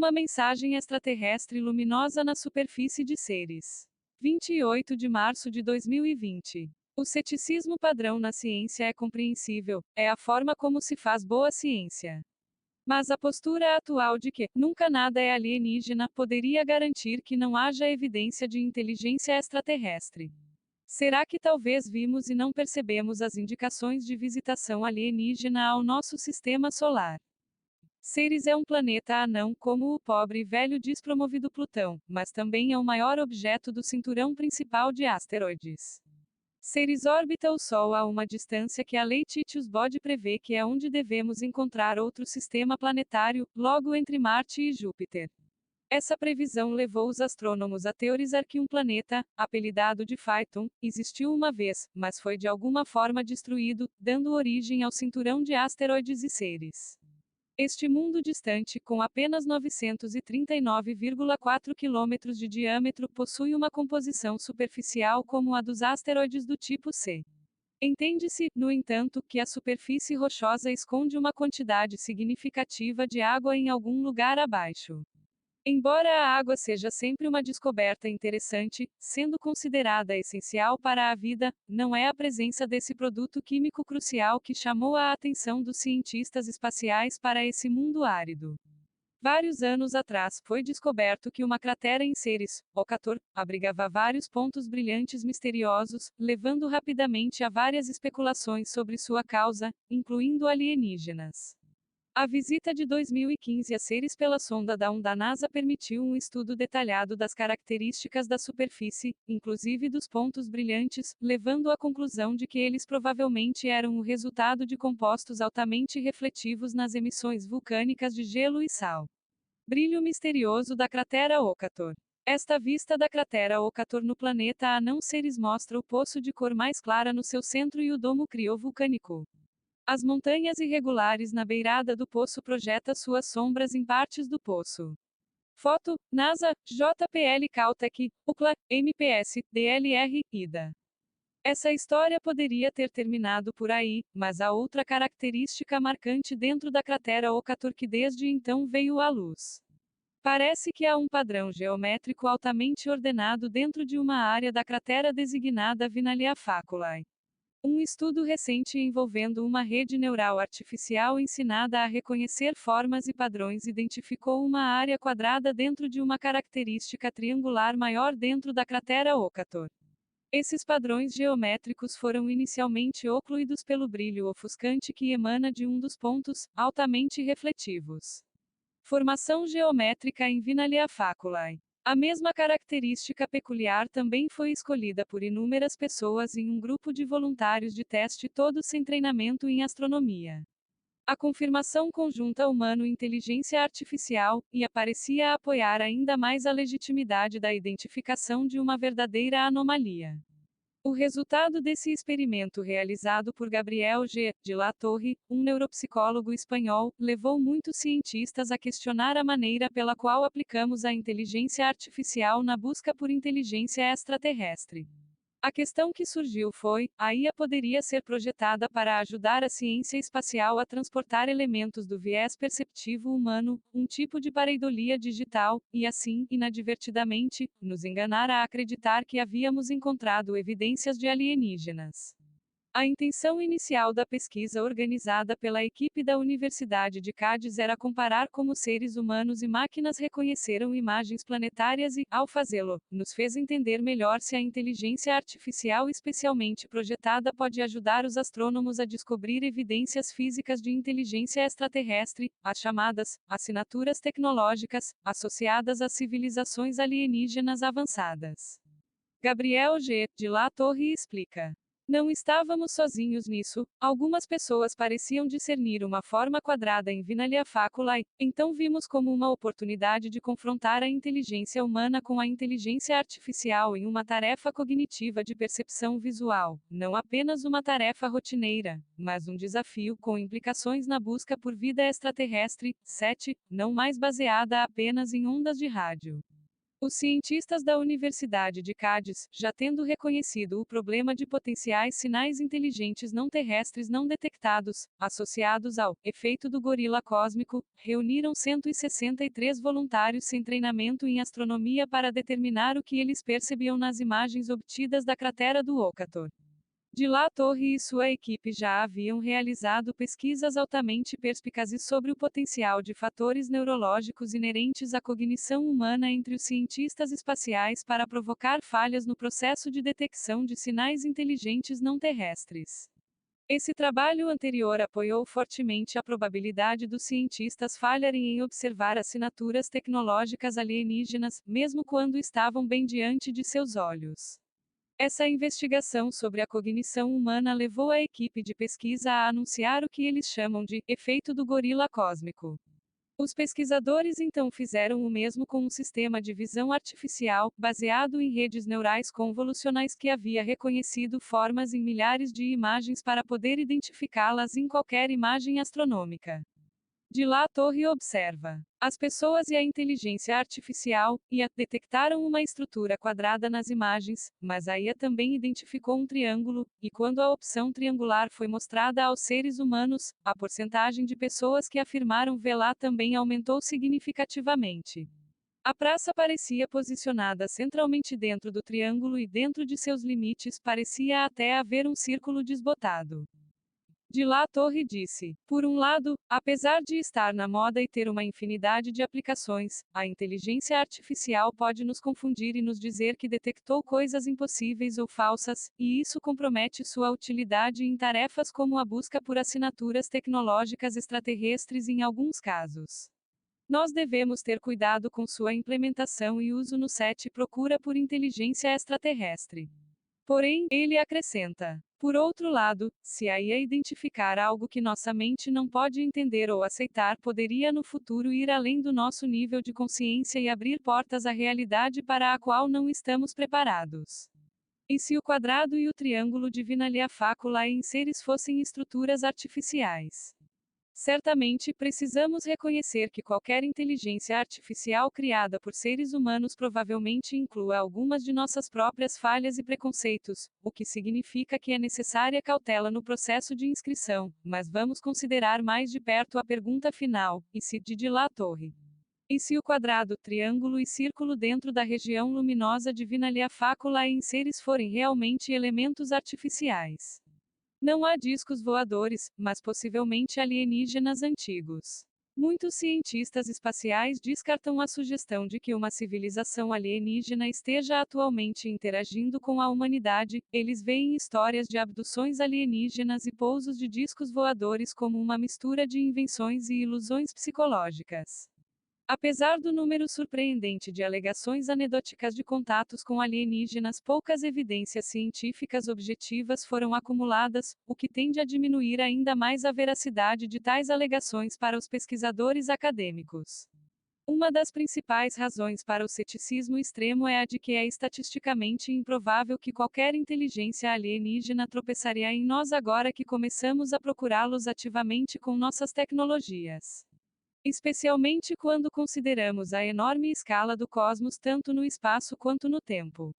Uma mensagem extraterrestre luminosa na superfície de Ceres. 28 de março de 2020. O ceticismo padrão na ciência é compreensível, é a forma como se faz boa ciência. Mas a postura atual de que nunca nada é alienígena poderia garantir que não haja evidência de inteligência extraterrestre. Será que talvez vimos e não percebemos as indicações de visitação alienígena ao nosso sistema solar? Ceres é um planeta anão como o pobre e velho despromovido Plutão, mas também é o maior objeto do cinturão principal de asteroides. Ceres orbita o Sol a uma distância que a Lei Titius-Bode prevê que é onde devemos encontrar outro sistema planetário, logo entre Marte e Júpiter. Essa previsão levou os astrônomos a teorizar que um planeta, apelidado de Phaeton, existiu uma vez, mas foi de alguma forma destruído, dando origem ao cinturão de asteroides e Ceres. Este mundo distante, com apenas 939,4 km de diâmetro, possui uma composição superficial como a dos asteroides do tipo C. Entende-se, no entanto, que a superfície rochosa esconde uma quantidade significativa de água em algum lugar abaixo. Embora a água seja sempre uma descoberta interessante, sendo considerada essencial para a vida, não é a presença desse produto químico crucial que chamou a atenção dos cientistas espaciais para esse mundo árido. Vários anos atrás, foi descoberto que uma cratera em Ceres, Ocator, abrigava vários pontos brilhantes misteriosos, levando rapidamente a várias especulações sobre sua causa, incluindo alienígenas. A visita de 2015 a Ceres pela sonda Dawn da NASA permitiu um estudo detalhado das características da superfície, inclusive dos pontos brilhantes, levando à conclusão de que eles provavelmente eram o resultado de compostos altamente refletivos nas emissões vulcânicas de gelo e sal. Brilho misterioso da cratera Ocator. Esta vista da cratera Ocator no planeta anão Ceres mostra o poço de cor mais clara no seu centro e o domo criovulcânico. As montanhas irregulares na beirada do poço projeta suas sombras em partes do poço. Foto, NASA, JPL Caltech, UCLA, MPS, DLR, IDA. Essa história poderia ter terminado por aí, mas há outra característica marcante dentro da cratera Ocator que desde então veio à luz. Parece que há um padrão geométrico altamente ordenado dentro de uma área da cratera designada Vinalia Faculae. Um estudo recente envolvendo uma rede neural artificial ensinada a reconhecer formas e padrões identificou uma área quadrada dentro de uma característica triangular maior dentro da cratera Ocator. Esses padrões geométricos foram inicialmente ocluídos pelo brilho ofuscante que emana de um dos pontos, altamente refletivos. Formação geométrica em Vinalia Faculae. A mesma característica peculiar também foi escolhida por inúmeras pessoas em um grupo de voluntários de teste todos sem treinamento em astronomia. A confirmação conjunta humano-inteligência artificial, e parecia apoiar ainda mais a legitimidade da identificação de uma verdadeira anomalia. O resultado desse experimento realizado por Gabriel G. de la Torre, um neuropsicólogo espanhol, levou muitos cientistas a questionar a maneira pela qual aplicamos a inteligência artificial na busca por inteligência extraterrestre. A questão que surgiu foi: a IA poderia ser projetada para ajudar a ciência espacial a transportar elementos do viés perceptivo humano, um tipo de pareidolia digital, e assim, inadvertidamente, nos enganar a acreditar que havíamos encontrado evidências de alienígenas. A intenção inicial da pesquisa organizada pela equipe da Universidade de Cádiz era comparar como seres humanos e máquinas reconheceram imagens planetárias e, ao fazê-lo, nos fez entender melhor se a inteligência artificial especialmente projetada pode ajudar os astrônomos a descobrir evidências físicas de inteligência extraterrestre, as chamadas assinaturas tecnológicas, associadas às civilizações alienígenas avançadas. Gabriel G. de la Torre explica. Não estávamos sozinhos nisso, algumas pessoas pareciam discernir uma forma quadrada em Vinalia Faculae, então vimos como uma oportunidade de confrontar a inteligência humana com a inteligência artificial em uma tarefa cognitiva de percepção visual, não apenas uma tarefa rotineira, mas um desafio com implicações na busca por vida extraterrestre, 7, não mais baseada apenas em ondas de rádio. Os cientistas da Universidade de Cádiz, já tendo reconhecido o problema de potenciais sinais inteligentes não terrestres não detectados, associados ao efeito do gorila cósmico, reuniram 163 voluntários sem treinamento em astronomia para determinar o que eles percebiam nas imagens obtidas da cratera do Okator. De lá Torre e sua equipe já haviam realizado pesquisas altamente perspicazes sobre o potencial de fatores neurológicos inerentes à cognição humana entre os cientistas espaciais para provocar falhas no processo de detecção de sinais inteligentes não terrestres. Esse trabalho anterior apoiou fortemente a probabilidade dos cientistas falharem em observar assinaturas tecnológicas alienígenas, mesmo quando estavam bem diante de seus olhos. Essa investigação sobre a cognição humana levou a equipe de pesquisa a anunciar o que eles chamam de efeito do gorila cósmico. Os pesquisadores então fizeram o mesmo com um sistema de visão artificial, baseado em redes neurais convolucionais que havia reconhecido formas em milhares de imagens para poder identificá-las em qualquer imagem astronômica. De lá a torre observa. As pessoas e a inteligência artificial, IA, detectaram uma estrutura quadrada nas imagens, mas a IA também identificou um triângulo, e quando a opção triangular foi mostrada aos seres humanos, a porcentagem de pessoas que afirmaram vê-la também aumentou significativamente. A praça parecia posicionada centralmente dentro do triângulo e dentro de seus limites parecia até haver um círculo desbotado. De lá a torre disse: por um lado, apesar de estar na moda e ter uma infinidade de aplicações, a inteligência artificial pode nos confundir e nos dizer que detectou coisas impossíveis ou falsas, e isso compromete sua utilidade em tarefas como a busca por assinaturas tecnológicas extraterrestres em alguns casos. Nós devemos ter cuidado com sua implementação e uso no set procura por inteligência extraterrestre. Porém, ele acrescenta: por outro lado, se a IA identificar algo que nossa mente não pode entender ou aceitar, poderia no futuro ir além do nosso nível de consciência e abrir portas à realidade para a qual não estamos preparados. E se o quadrado e o triângulo divinalha facula em seres fossem estruturas artificiais? Certamente precisamos reconhecer que qualquer inteligência artificial criada por seres humanos provavelmente inclua algumas de nossas próprias falhas e preconceitos, o que significa que é necessária cautela no processo de inscrição, mas vamos considerar mais de perto a pergunta final: e se de lá torre? E se o quadrado, triângulo e círculo dentro da região luminosa divinalha facula em seres forem realmente elementos artificiais? Não há discos voadores, mas possivelmente alienígenas antigos. Muitos cientistas espaciais descartam a sugestão de que uma civilização alienígena esteja atualmente interagindo com a humanidade, eles veem histórias de abduções alienígenas e pousos de discos voadores como uma mistura de invenções e ilusões psicológicas. Apesar do número surpreendente de alegações anedóticas de contatos com alienígenas, poucas evidências científicas objetivas foram acumuladas, o que tende a diminuir ainda mais a veracidade de tais alegações para os pesquisadores acadêmicos. Uma das principais razões para o ceticismo extremo é a de que é estatisticamente improvável que qualquer inteligência alienígena tropeçaria em nós agora que começamos a procurá-los ativamente com nossas tecnologias. Especialmente quando consideramos a enorme escala do cosmos tanto no espaço quanto no tempo.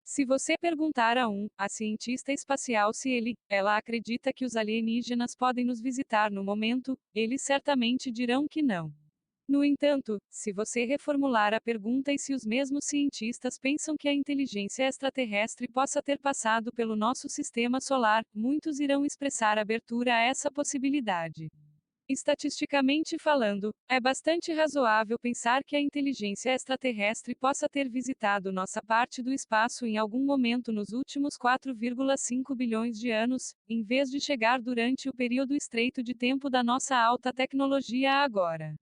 Se você perguntar a cientista espacial se ela acredita que os alienígenas podem nos visitar no momento, eles certamente dirão que não. No entanto, se você reformular a pergunta e se os mesmos cientistas pensam que a inteligência extraterrestre possa ter passado pelo nosso sistema solar, muitos irão expressar abertura a essa possibilidade. Estatisticamente falando, é bastante razoável pensar que a inteligência extraterrestre possa ter visitado nossa parte do espaço em algum momento nos últimos 4,5 bilhões de anos, em vez de chegar durante o período estreito de tempo da nossa alta tecnologia agora.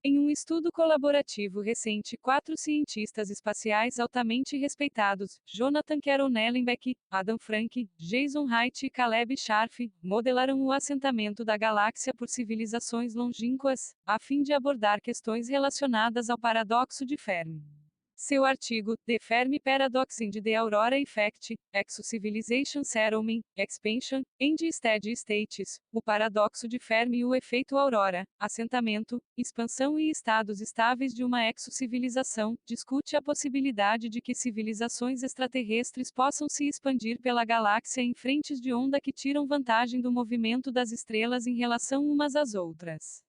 Em um estudo colaborativo recente, 4 cientistas espaciais altamente respeitados, Jonathan Carroll Nellenbeck, Adam Frank, Jason Wright e Caleb Scharf, modelaram o assentamento da galáxia por civilizações longínquas, a fim de abordar questões relacionadas ao paradoxo de Fermi. Seu artigo, The Fermi Paradox and the Aurora Effect, Exo-Civilization Settlement, Expansion, and Steady States, o paradoxo de Fermi e o efeito aurora, assentamento, expansão e estados estáveis de uma exocivilização, discute a possibilidade de que civilizações extraterrestres possam se expandir pela galáxia em frentes de onda que tiram vantagem do movimento das estrelas em relação umas às outras.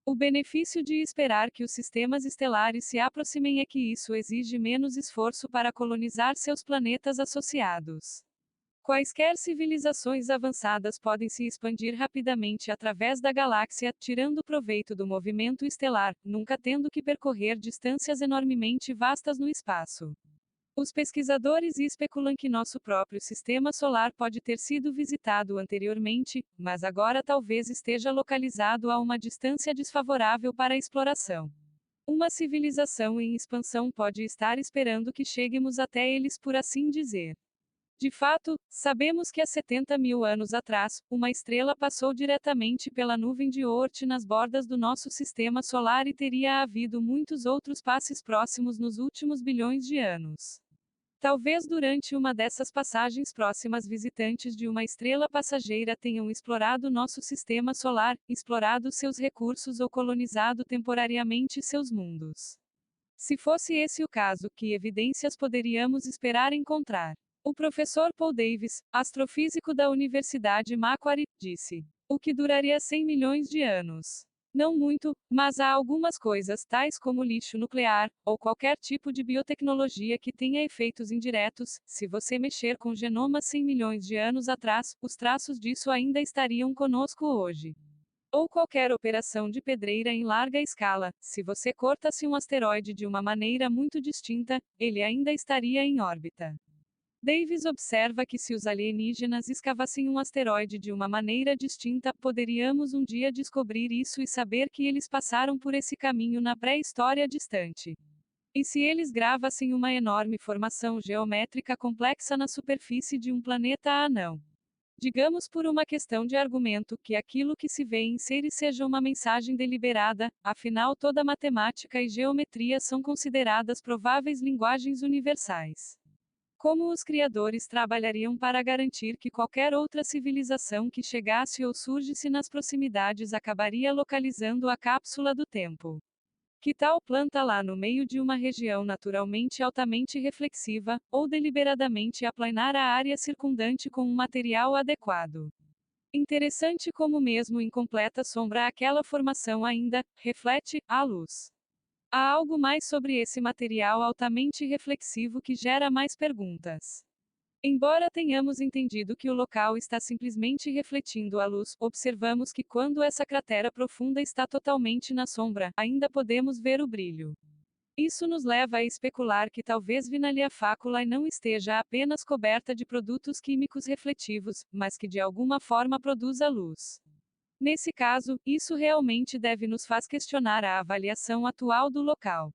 O benefício de esperar que os sistemas estelares se aproximem é que isso exige menos esforço para colonizar seus planetas associados. Quaisquer civilizações avançadas podem se expandir rapidamente através da galáxia, tirando proveito do movimento estelar, nunca tendo que percorrer distâncias enormemente vastas no espaço. Os pesquisadores especulam que nosso próprio sistema solar pode ter sido visitado anteriormente, mas agora talvez esteja localizado a uma distância desfavorável para a exploração. Uma civilização em expansão pode estar esperando que cheguemos até eles, por assim dizer. De fato, sabemos que há 70 mil anos atrás, uma estrela passou diretamente pela nuvem de Oort nas bordas do nosso sistema solar e teria havido muitos outros passes próximos nos últimos bilhões de anos. Talvez durante uma dessas passagens próximas visitantes de uma estrela passageira tenham explorado nosso sistema solar, explorado seus recursos ou colonizado temporariamente seus mundos. Se fosse esse o caso, que evidências poderíamos esperar encontrar? O professor Paul Davies, astrofísico da Universidade Macquarie, disse: o que duraria 100 milhões de anos. Não muito, mas há algumas coisas, tais como lixo nuclear, ou qualquer tipo de biotecnologia que tenha efeitos indiretos. Se você mexer com genoma 100 milhões de anos atrás, os traços disso ainda estariam conosco hoje. Ou qualquer operação de pedreira em larga escala, se você cortasse um asteroide de uma maneira muito distinta, ele ainda estaria em órbita. Davis observa que se os alienígenas escavassem um asteroide de uma maneira distinta, poderíamos um dia descobrir isso e saber que eles passaram por esse caminho na pré-história distante. E se eles gravassem uma enorme formação geométrica complexa na superfície de um planeta anão? Digamos por uma questão de argumento que aquilo que se vê em série seja uma mensagem deliberada, afinal toda matemática e geometria são consideradas prováveis linguagens universais. Como os criadores trabalhariam para garantir que qualquer outra civilização que chegasse ou surgisse nas proximidades acabaria localizando a cápsula do tempo? Que tal planta lá no meio de uma região naturalmente altamente reflexiva, ou deliberadamente aplanar a área circundante com um material adequado? Interessante como mesmo em completa sombra aquela formação ainda reflete a luz. Há algo mais sobre esse material altamente reflexivo que gera mais perguntas. Embora tenhamos entendido que o local está simplesmente refletindo a luz, observamos que quando essa cratera profunda está totalmente na sombra, ainda podemos ver o brilho. Isso nos leva a especular que talvez Vinalia Faculae não esteja apenas coberta de produtos químicos refletivos, mas que de alguma forma produza luz. Nesse caso, isso realmente deve nos faz questionar a avaliação atual do local.